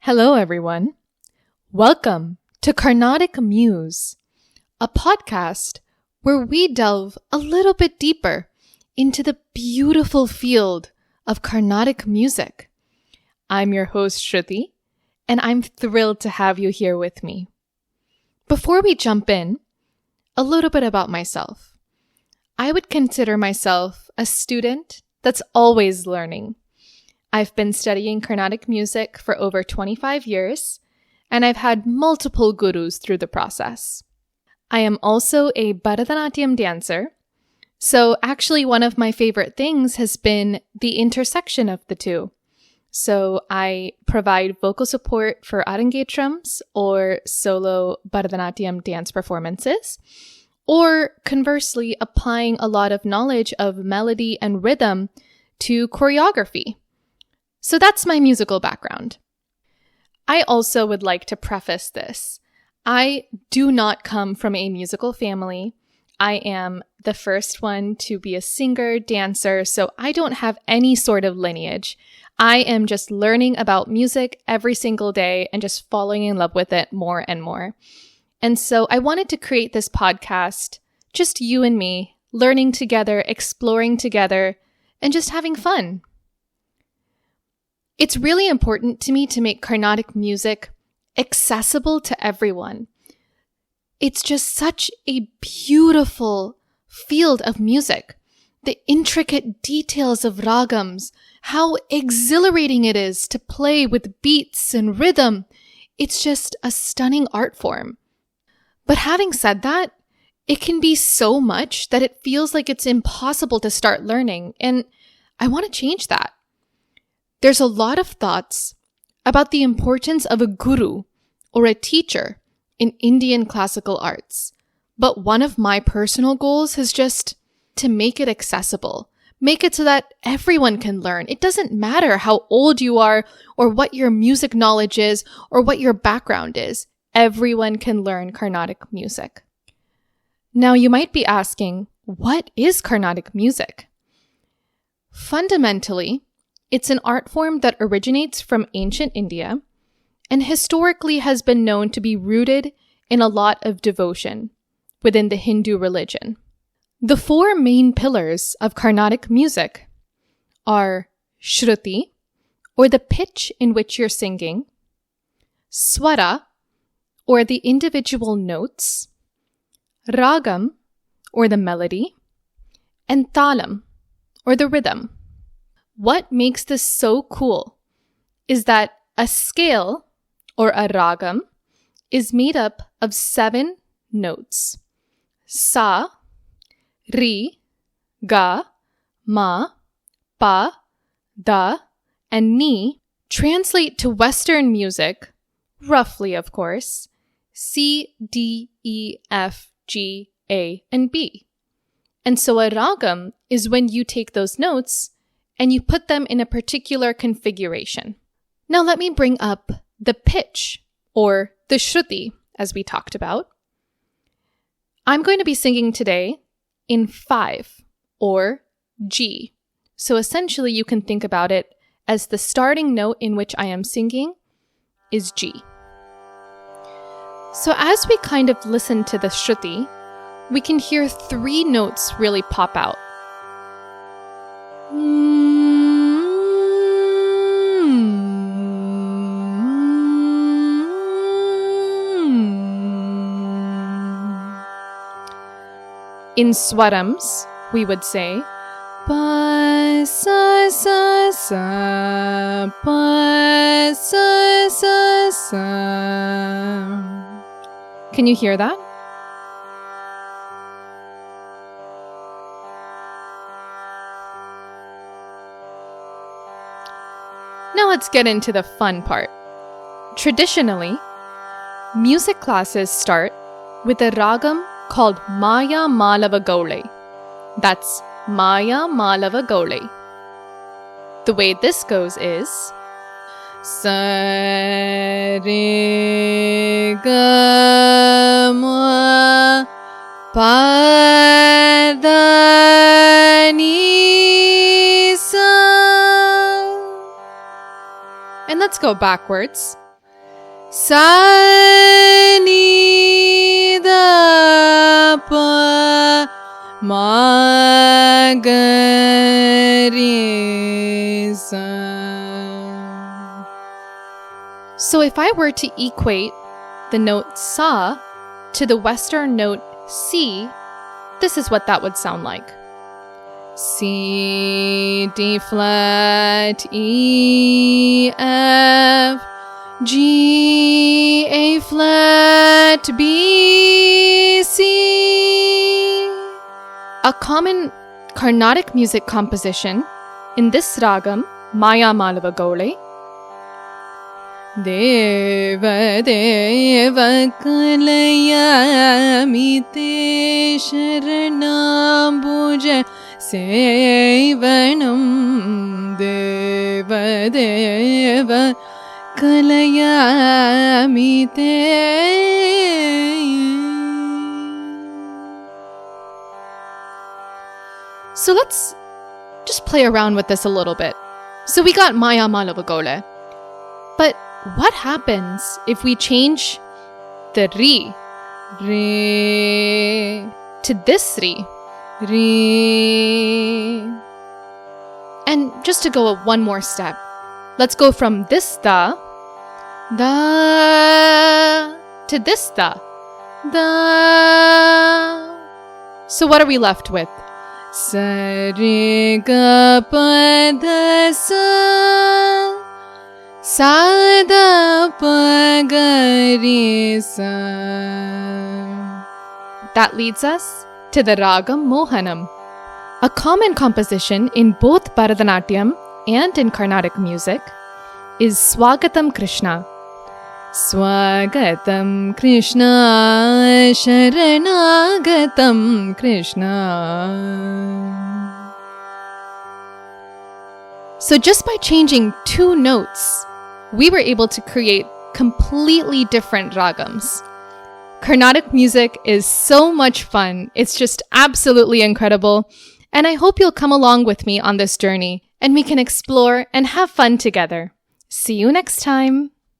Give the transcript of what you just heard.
Hello, everyone. Welcome to Carnatic Muse, a podcast where we delve a little bit deeper into the beautiful field of Carnatic music. I'm your host, Shruti, and I'm thrilled to have you here with me. Before we jump in, a little bit about myself. I would consider myself a student that's always learning. I've been studying Carnatic music for over 25 years, and I've had multiple gurus through the process. I am also a Bharatanatyam dancer, so actually one of my favorite things has been the intersection of the two. So I provide vocal support for arangetrams or solo Bharatanatyam dance performances, or conversely applying a lot of knowledge of melody and rhythm to choreography. So that's my musical background. I also would like to preface this. I do not come from a musical family. I am the first one to be a singer, dancer, so I don't have any sort of lineage. I am just learning about music every single day and just falling in love with it more and more. And so I wanted to create this podcast, just you and me, learning together, exploring together, and just having fun. It's really important to me to make Carnatic music accessible to everyone. It's just such a beautiful field of music. The intricate details of ragams, how exhilarating it is to play with beats and rhythm. It's just a stunning art form. But having said that, it can be so much that it feels like it's impossible to start learning, and I want to change that. There's a lot of thoughts about the importance of a guru or a teacher in Indian classical arts, but one of my personal goals is just to make it accessible, make it so that everyone can learn. It doesn't matter how old you are or what your music knowledge is or what your background is. Everyone can learn Carnatic music. Now you might be asking, what is Carnatic music? Fundamentally, it's an art form that originates from ancient India and historically has been known to be rooted in a lot of devotion within the Hindu religion. The four main pillars of Carnatic music are Shruti, or the pitch in which you're singing, Swara, or the individual notes, Ragam, or the melody, and Talam, or the rhythm. What makes this so cool is that a scale, or a ragam, is made up of 7 notes. Sa, Ri, Ga, Ma, Pa, Da, and Ni translate to Western music, roughly of course, C, D, E, F, G, A, and B. And so a ragam is when you take those notes and you put them in a particular configuration. Now let me bring up the pitch, or the Shruti, as we talked about. I'm going to be singing today in 5, or G. So essentially you can think about it as the starting note in which I am singing is G. So as we kind of listen to the Shruti, we can hear 3 notes really pop out. In swarams, we would say, pa, sa, sa, sa, pa, sa, sa, sa. Can you hear that? Now let's get into the fun part. Traditionally, music classes start with a ragam called Maya Malava Gaule. That's Maya Malava Gaule. The way this goes is Sa Re Ga Ma Pa Da Ni Sa. And let's go backwards. sa ni da pa ma ga re sa. So if I were to equate the note sa to the Western note si, this is what that would sound like. C, D flat, E, F, G, A flat, B, C. A common Carnatic music composition in this ragam, Maya Malava Gaule. Deva deva kalayamite sharanambuja sevanam. Deva deva kalayamite. So let's just play around with this a little bit. So we got Maya Malavagole. But what happens if we change the re to this re? And just to go one more step, let's go from this da to this da. So what are we left with? Sa re ga pa da sa. Sa-da pa-ga-re-sa. That leads us to the ragam Mohanam. A common composition in both Bharatanatyam and in Carnatic music is Swagatam Krishna. Swagatam Krishna, Sharanagatam Krishna. So just by changing two notes, we were able to create completely different ragams. Carnatic music is so much fun. It's just absolutely incredible. And I hope you'll come along with me on this journey and we can explore and have fun together. See you next time.